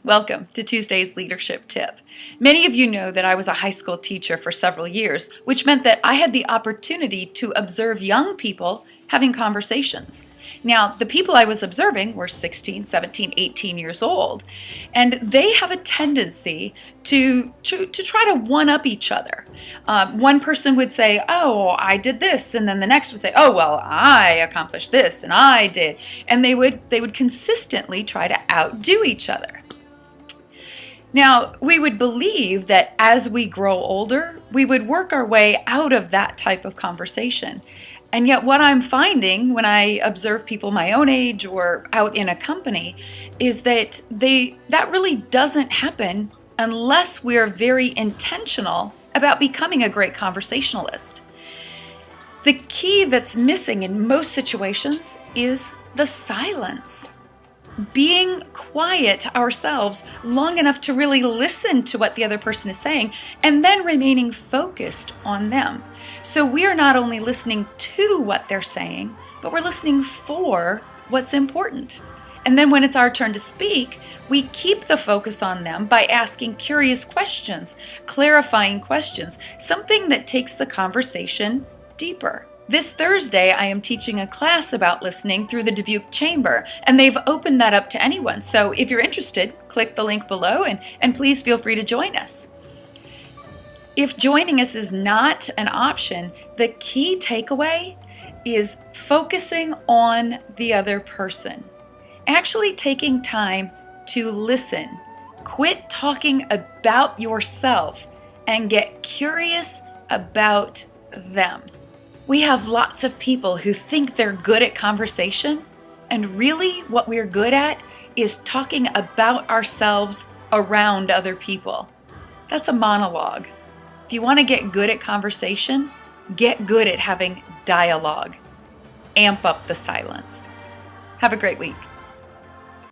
Welcome to Tuesday's Leadership Tip. Many of you know that I was a high school teacher for several years, which meant that I had the opportunity to observe young people having conversations. Now, the people I was observing were 16, 17, 18 years old, and they have a tendency to try to one-up each other. One person would say, oh, I did this, and then the next would say, oh, well, I accomplished this, and I did. And they would consistently try to outdo each other. Now, we would believe that as we grow older, we would work our way out of that type of conversation. And yet what I'm finding when I observe people my own age or out in a company is that that really doesn't happen unless we're very intentional about becoming a great conversationalist. The key that's missing in most situations is the silence. Being quiet ourselves long enough to really listen to what the other person is saying and then remaining focused on them. So we are not only listening to what they're saying, but we're listening for what's important. And then when it's our turn to speak, we keep the focus on them by asking curious questions, clarifying questions, something that takes the conversation deeper. This Thursday, I am teaching a class about listening through the Dubuque Chamber, and they've opened that up to anyone. So if you're interested, click the link below and please feel free to join us. If joining us is not an option, the key takeaway is focusing on the other person. Actually taking time to listen. Quit talking about yourself and get curious about them. We have lots of people who think they're good at conversation, and really what we're good at is talking about ourselves around other people. That's a monologue. If you want to get good at conversation, get good at having dialogue. Amp up the silence. Have a great week.